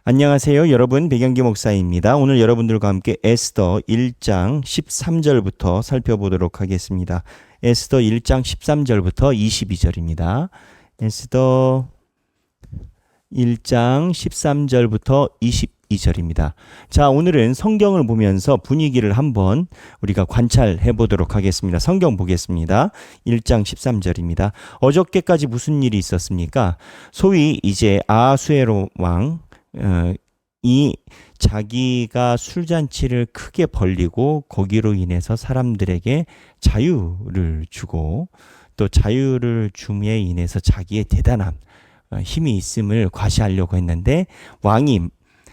안녕하세요. 여러분, 백영기 목사입니다. 오늘 여러분들과 함께 에스더 1장 13절부터 살펴보도록 하겠습니다. 에스더 1장 13절부터 22절입니다. 에스더 1장 13절부터 22절입니다. 자, 오늘은 성경을 보면서 분위기를 한번 우리가 관찰해 보도록 하겠습니다. 성경 보겠습니다. 1장 13절입니다. 어저께까지 무슨 일이 있었습니까? 소위 이제 아하수에로 왕 이 자기가 술잔치를 크게 벌리고 거기로 인해서 사람들에게 자유를 주고 또 자유를 줌에 인해서 자기의 대단한 힘이 있음을 과시하려고 했는데 왕이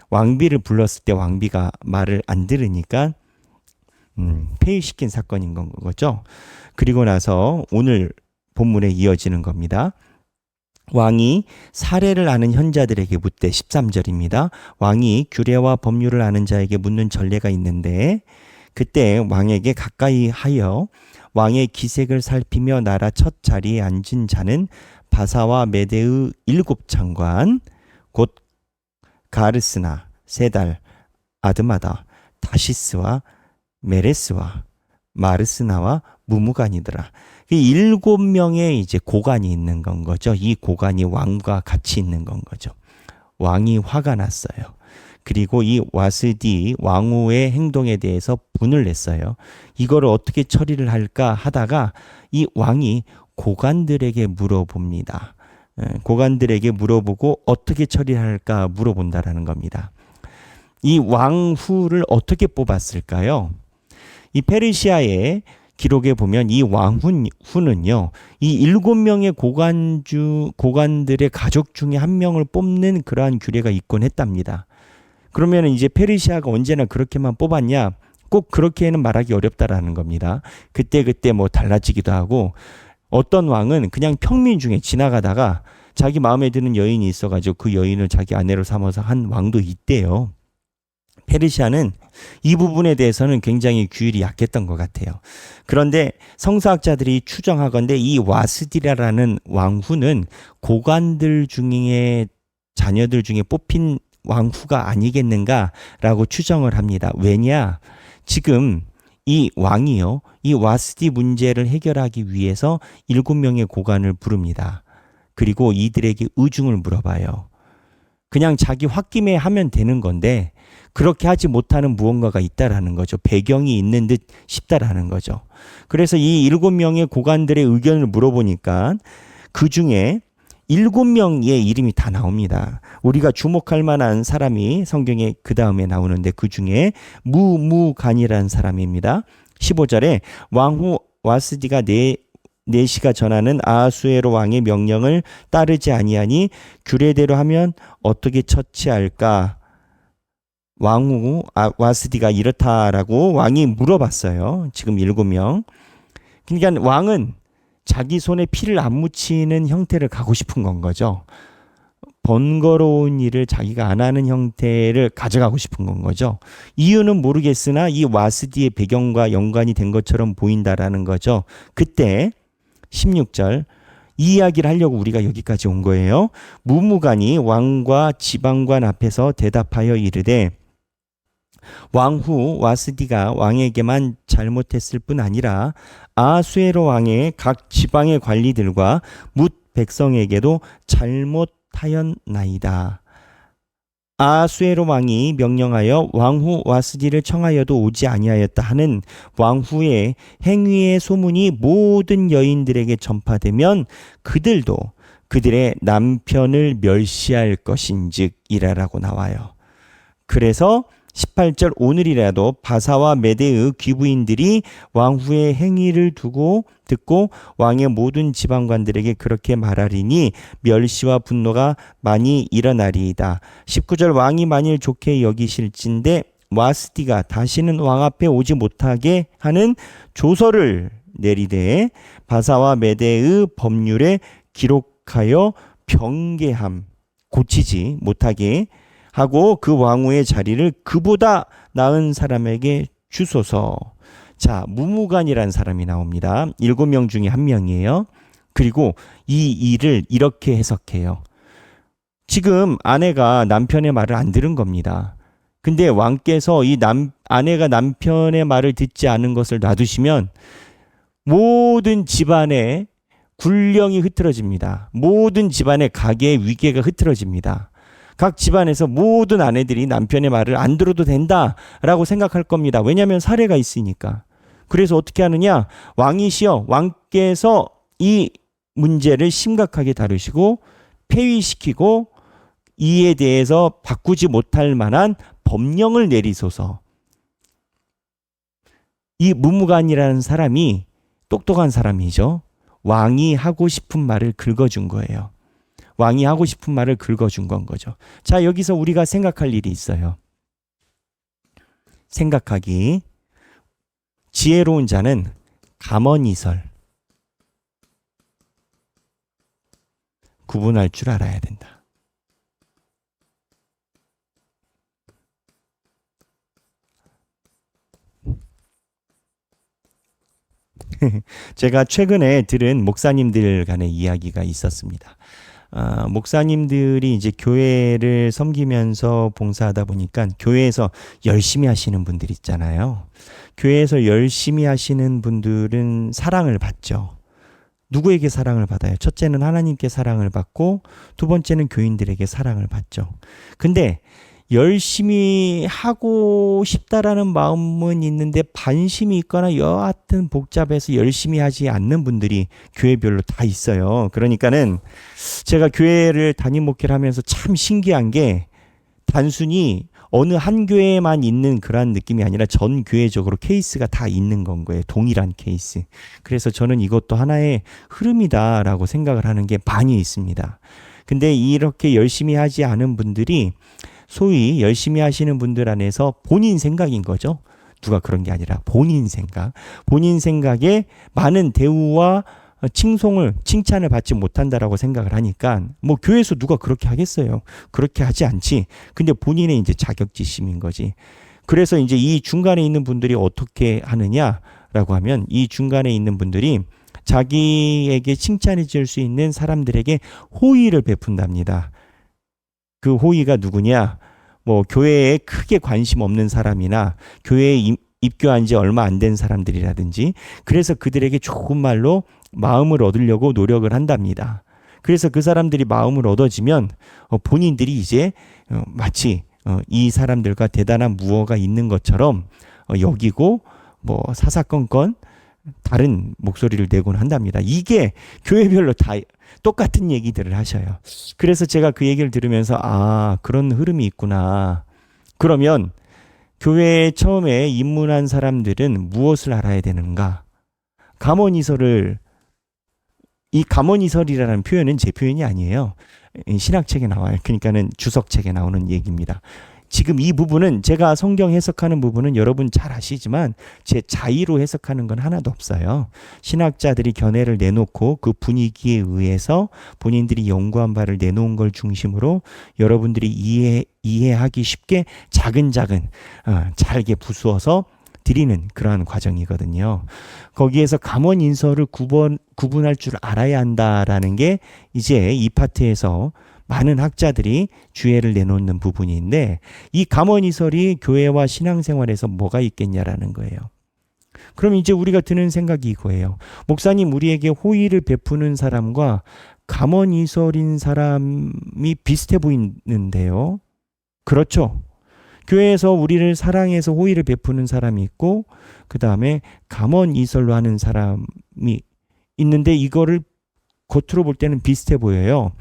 왕비를 불렀을 때 왕비가 말을 안 들으니까 폐위시킨 사건인 거죠. 그리고 나서 오늘 본문에 이어지는 겁니다. 왕이 사례를 아는 현자들에게 묻되 13절입니다. 왕이 규례와 법률을 아는 자에게 묻는 전례가 있는데 그때 왕에게 가까이 하여 왕의 기색을 살피며 나라 첫 자리에 앉은 자는 바사와 메대의 7장관 곧 가르스나 세달 아드마다 다시스와 메레스와 마르스나와 무무간이더라. 7명의 이제 고관이 있는 건 거죠. 이 고관이 왕과 같이 있는 건 거죠. 왕이 화가 났어요. 그리고 이 와스디 왕후의 행동에 대해서 분을 냈어요. 이거를 어떻게 처리를 할까 하다가 이 왕이 고관들에게 물어봅니다. 고관들에게 물어보고 어떻게 처리할까 물어본다라는 겁니다. 이 왕후를 어떻게 뽑았을까요? 이 페르시아의 기록에 보면 이 왕후는요, 이 7명의 고관들의 가족 중에 한 명을 뽑는 그러한 규례가 있곤 했답니다. 그러면 이제 페르시아가 언제나 그렇게만 뽑았냐? 꼭 그렇게는 말하기 어렵다라는 겁니다. 그때 뭐 달라지기도 하고 어떤 왕은 그냥 평민 중에 지나가다가 자기 마음에 드는 여인이 있어가지고 그 여인을 자기 아내로 삼아서 한 왕도 있대요. 페르시아는 이 부분에 대해서는 굉장히 규율이 약했던 것 같아요. 그런데 성서학자들이 추정하건대 이 와스디라라는 왕후는 고관들 중에 자녀들 중에 뽑힌 왕후가 아니겠는가라고 추정을 합니다. 왜냐? 지금 이 왕이요, 이 와스디 문제를 해결하기 위해서 7명의 고관을 부릅니다. 그리고 이들에게 의중을 물어봐요. 그냥 자기 홧김에 하면 되는 건데 그렇게 하지 못하는 무언가가 있다라는 거죠. 배경이 있는 듯 싶다라는 거죠. 그래서 이 7명의 고관들의 의견을 물어보니까 그 중에 7명의 이름이 다 나옵니다. 우리가 주목할 만한 사람이 성경에 그 다음에 나오는데 그 중에 무무간이라는 사람입니다. 15절에 왕후 와스디가 네시가 전하는 아하수에로 왕의 명령을 따르지 아니하니 규례대로 하면 어떻게 처치할까? 왕후 와스디가 이렇다라고 왕이 물어봤어요. 지금 7명. 그러니까 왕은 자기 손에 피를 안 묻히는 형태를 가고 싶은 건 거죠. 번거로운 일을 자기가 안 하는 형태를 가져가고 싶은 건 거죠. 이유는 모르겠으나 이 와스디의 배경과 연관이 된 것처럼 보인다라는 거죠. 그때 16절 이 이야기를 하려고 우리가 여기까지 온 거예요. 무무간이 왕과 지방관 앞에서 대답하여 이르되 왕후 와스디가 왕에게만 잘못했을 뿐 아니라 아하수에로 왕의 각 지방의 관리들과 뭇 백성에게도 잘못하였나이다. 아하수에로 왕이 명령하여 왕후 와스디를 청하여도 오지 아니하였다 하는 왕후의 행위의 소문이 모든 여인들에게 전파되면 그들도 그들의 남편을 멸시할 것인즉이라라고 나와요. 그래서 18절 오늘이라도 바사와 메대의 귀부인들이 왕후의 행위를 듣고 왕의 모든 지방관들에게 그렇게 말하리니 멸시와 분노가 많이 일어나리이다. 19절 왕이 만일 좋게 여기실진데 와스디가 다시는 왕 앞에 오지 못하게 하는 조서를 내리되 바사와 메대의 법률에 기록하여 병개함 고치지 못하게 하고 그 왕후의 자리를 그보다 나은 사람에게 주소서. 자, 무무간이라는 사람이 나옵니다. 7명 중에 한 명이에요. 그리고 이 일을 이렇게 해석해요. 지금 아내가 남편의 말을 안 들은 겁니다. 근데 왕께서 아내가 남편의 말을 듣지 않은 것을 놔두시면 모든 집안의 굴령이 흐트러집니다. 모든 집안의 가계의 위계가 흐트러집니다. 각 집안에서 모든 아내들이 남편의 말을 안 들어도 된다라고 생각할 겁니다. 왜냐하면 사례가 있으니까. 그래서 어떻게 하느냐? 왕이시여, 왕께서 이 문제를 심각하게 다루시고 폐위시키고 이에 대해서 바꾸지 못할 만한 법령을 내리소서. 이 무무간이라는 사람이 똑똑한 사람이죠. 왕이 하고 싶은 말을 긁어준 거예요. 왕이 하고 싶은 말을 긁어준 건 거죠. 자, 여기서 우리가 생각할 일이 있어요. 생각하기. 지혜로운 자는 감언이설. 구분할 줄 알아야 된다. 제가 최근에 들은 목사님들 간의 이야기가 있었습니다. 목사님들이 이제 교회를 섬기면서 봉사하다 보니까 교회에서 열심히 하시는 분들 있잖아요. 교회에서 열심히 하시는 분들은 사랑을 받죠. 누구에게 사랑을 받아요? 첫째는 하나님께 사랑을 받고 두 번째는 교인들에게 사랑을 받죠. 근데 열심히 하고 싶다라는 마음은 있는데 반심이 있거나 여하튼 복잡해서 열심히 하지 않는 분들이 교회별로 다 있어요. 그러니까는 제가 교회를 담임 목회를 하면서 참 신기한 게 단순히 어느 한 교회에만 있는 그런 느낌이 아니라 전 교회적으로 케이스가 다 있는 건 거예요. 동일한 케이스. 그래서 저는 이것도 하나의 흐름이다라고 생각을 하는 게 많이 있습니다. 근데 이렇게 열심히 하지 않은 분들이 소위 열심히 하시는 분들 안에서 본인 생각인 거죠. 누가 그런 게 아니라 본인 생각. 본인 생각에 많은 대우와 칭찬을 받지 못한다라고 생각을 하니까 뭐 교회에서 누가 그렇게 하겠어요. 그렇게 하지 않지. 근데 본인의 이제 자격지심인 거지. 그래서 이제 이 중간에 있는 분들이 어떻게 하느냐라고 하면 이 중간에 있는 분들이 자기에게 칭찬해 줄 수 있는 사람들에게 호의를 베푼답니다. 그 호의가 누구냐? 뭐 교회에 크게 관심 없는 사람이나 교회에 입교한 지 얼마 안 된 사람들이라든지 그래서 그들에게 좋은 말로 마음을 얻으려고 노력을 한답니다. 그래서 그 사람들이 마음을 얻어지면 본인들이 이제 마치 이 사람들과 대단한 무어가 있는 것처럼 여기고 뭐 사사건건 다른 목소리를 내곤 한답니다. 이게 교회별로 다 똑같은 얘기들을 하셔요. 그래서 제가 그 얘기를 들으면서 그런 흐름이 있구나. 그러면 교회에 처음에 입문한 사람들은 무엇을 알아야 되는가? 이 감언이설이라는 표현은 제 표현이 아니에요. 신학책에 나와요. 그러니까는 주석책에 나오는 얘기입니다. 지금 이 부분은 제가 성경 해석하는 부분은 여러분 잘 아시지만 제 자의로 해석하는 건 하나도 없어요. 신학자들이 견해를 내놓고 그 분위기에 의해서 본인들이 연구한 바를 내놓은 걸 중심으로 여러분들이 이해하기 쉽게 차근차근 잘게 부수어서 드리는 그러한 과정이거든요. 거기에서 감언인설을 구분할 줄 알아야 한다라는 게 이제 이 파트에서 많은 학자들이 주의를 내놓는 부분인데 이 감언이설이 교회와 신앙생활에서 뭐가 있겠냐라는 거예요. 그럼 이제 우리가 드는 생각이 이거예요. 목사님, 우리에게 호의를 베푸는 사람과 감언이설인 사람이 비슷해 보이는데요. 그렇죠. 교회에서 우리를 사랑해서 호의를 베푸는 사람이 있고 그 다음에 감언이설로 하는 사람이 있는데 이거를 겉으로 볼 때는 비슷해 보여요.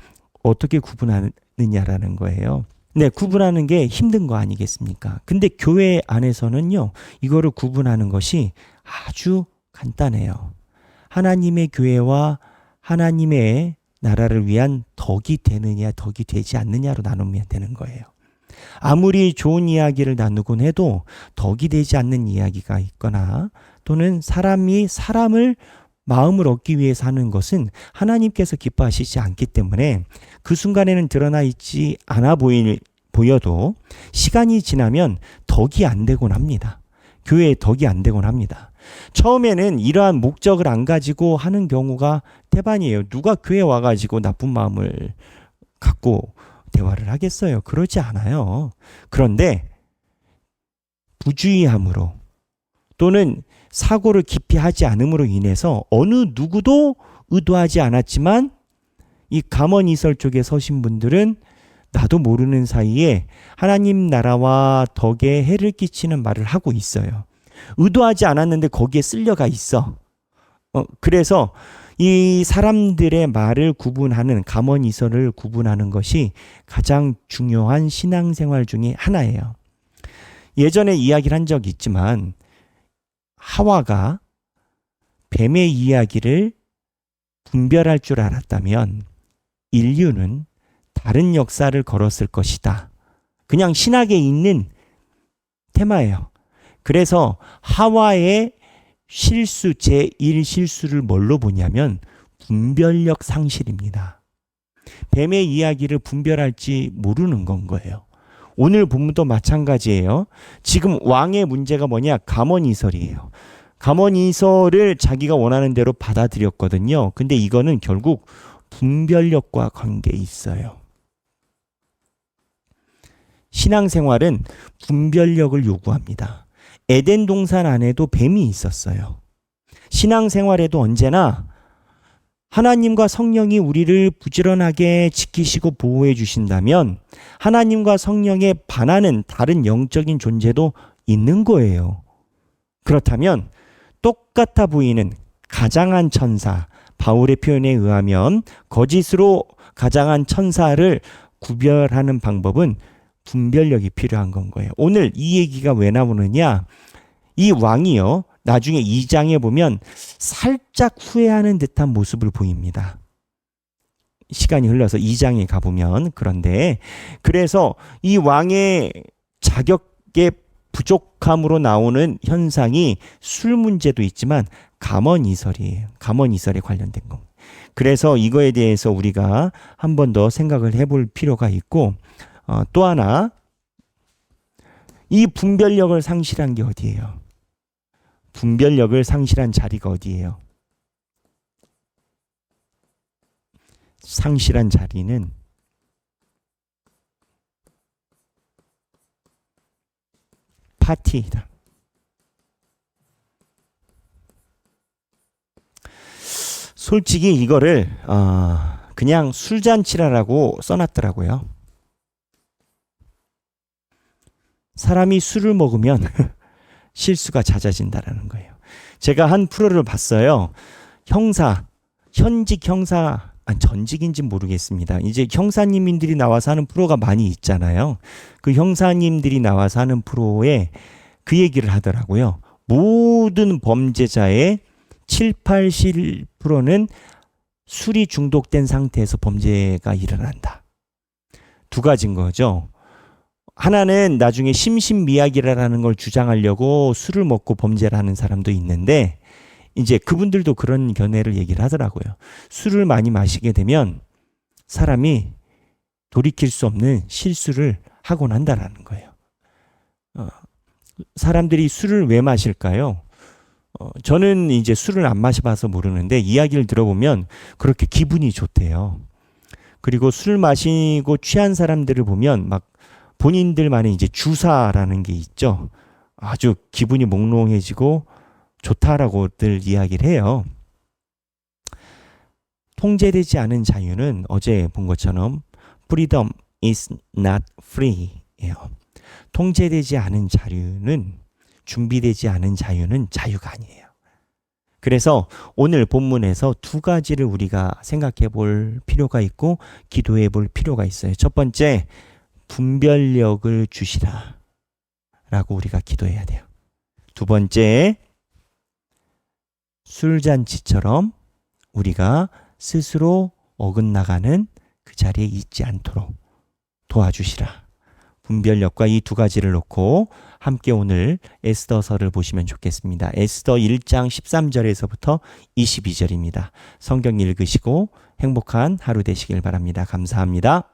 어떻게 구분하느냐라는 거예요. 네, 구분하는 게 힘든 거 아니겠습니까? 근데 교회 안에서는요, 이거를 구분하는 것이 아주 간단해요. 하나님의 교회와 하나님의 나라를 위한 덕이 되느냐, 덕이 되지 않느냐로 나누면 되는 거예요. 아무리 좋은 이야기를 나누곤 해도 덕이 되지 않는 이야기가 있거나 또는 사람이 사람을 마음을 얻기 위해서 하는 것은 하나님께서 기뻐하시지 않기 때문에 그 순간에는 드러나 있지 않아 보여도 시간이 지나면 덕이 안 되곤 합니다. 교회에 덕이 안 되곤 합니다. 처음에는 이러한 목적을 안 가지고 하는 경우가 대반이에요. 누가 교회에 와가지고 나쁜 마음을 갖고 대화를 하겠어요? 그러지 않아요. 그런데 부주의함으로 또는 사고를 깊이 하지 않음으로 인해서 어느 누구도 의도하지 않았지만 이 감언이설 쪽에 서신 분들은 나도 모르는 사이에 하나님 나라와 덕에 해를 끼치는 말을 하고 있어요. 의도하지 않았는데 거기에 쓸려가 있어. 그래서 이 사람들의 말을 구분하는, 감언이설을 구분하는 것이 가장 중요한 신앙생활 중에 하나예요. 예전에 이야기를 한 적이 있지만 하와가 뱀의 이야기를 분별할 줄 알았다면 인류는 다른 역사를 걸었을 것이다. 그냥 신학에 있는 테마예요. 그래서 하와의 실수, 제1실수를 뭘로 보냐면 분별력 상실입니다. 뱀의 이야기를 분별할지 모르는 건 거예요. 오늘 본문도 마찬가지예요. 지금 왕의 문제가 뭐냐? 감언이설이에요. 감언이설을 자기가 원하는 대로 받아들였거든요. 근데 이거는 결국 분별력과 관계 있어요. 신앙생활은 분별력을 요구합니다. 에덴 동산 안에도 뱀이 있었어요. 신앙생활에도 언제나 하나님과 성령이 우리를 부지런하게 지키시고 보호해 주신다면 하나님과 성령에 반하는 다른 영적인 존재도 있는 거예요. 그렇다면 똑같아 보이는 가장한 천사, 바울의 표현에 의하면 거짓으로 가장한 천사를 구별하는 방법은 분별력이 필요한 건 거예요. 오늘 이 얘기가 왜 나오느냐? 이 왕이요, 나중에 2장에 보면 살짝 후회하는 듯한 모습을 보입니다. 시간이 흘러서 2장에 가보면. 그런데 그래서 이 왕의 자격의 부족함으로 나오는 현상이 술 문제도 있지만 감언이설이에요. 감언이설에 관련된 거. 그래서 이거에 대해서 우리가 한 번 더 생각을 해볼 필요가 있고, 또 하나, 이 분별력을 상실한 게 어디예요? 분별력을 상실한 자리가 어디예요? 상실한 자리는 파티이다. 솔직히 이거를 그냥 술잔치라고 써놨더라고요. 사람이 술을 먹으면 실수가 잦아진다라는 거예요. 제가 한 프로를 봤어요. 현직 형사, 전직인지 모르겠습니다. 이제 형사님들이 나와서 하는 프로가 많이 있잖아요. 그 형사님들이 나와서 하는 프로에 그 얘기를 하더라고요. 모든 범죄자의 7, 80%는 술이 중독된 상태에서 범죄가 일어난다. 두 가지인 거죠. 하나는 나중에 심신미약이라는 걸 주장하려고 술을 먹고 범죄를 하는 사람도 있는데, 이제 그분들도 그런 견해를 얘기를 하더라고요. 술을 많이 마시게 되면 사람이 돌이킬 수 없는 실수를 하곤 한다라는 거예요. 사람들이 술을 왜 마실까요? 저는 이제 술을 안 마셔봐서 모르는데 이야기를 들어보면 그렇게 기분이 좋대요. 그리고 술 마시고 취한 사람들을 보면 막 본인들만의 이제 주사라는 게 있죠. 아주 기분이 몽롱해지고 좋다라고들 이야기를 해요. 통제되지 않은 자유는 어제 본 것처럼 freedom is not free예요. 통제되지 않은 자유는, 준비되지 않은 자유는 자유가 아니에요. 그래서 오늘 본문에서 두 가지를 우리가 생각해 볼 필요가 있고 기도해 볼 필요가 있어요. 첫 번째, 분별력을 주시라 라고 우리가 기도해야 돼요. 두 번째, 술잔치처럼 우리가 스스로 어긋나가는 그 자리에 있지 않도록 도와주시라. 분별력과 이 두 가지를 놓고 함께 오늘 에스더서를 보시면 좋겠습니다. 에스더 1장 13절에서부터 22절입니다. 성경 읽으시고 행복한 하루 되시길 바랍니다. 감사합니다.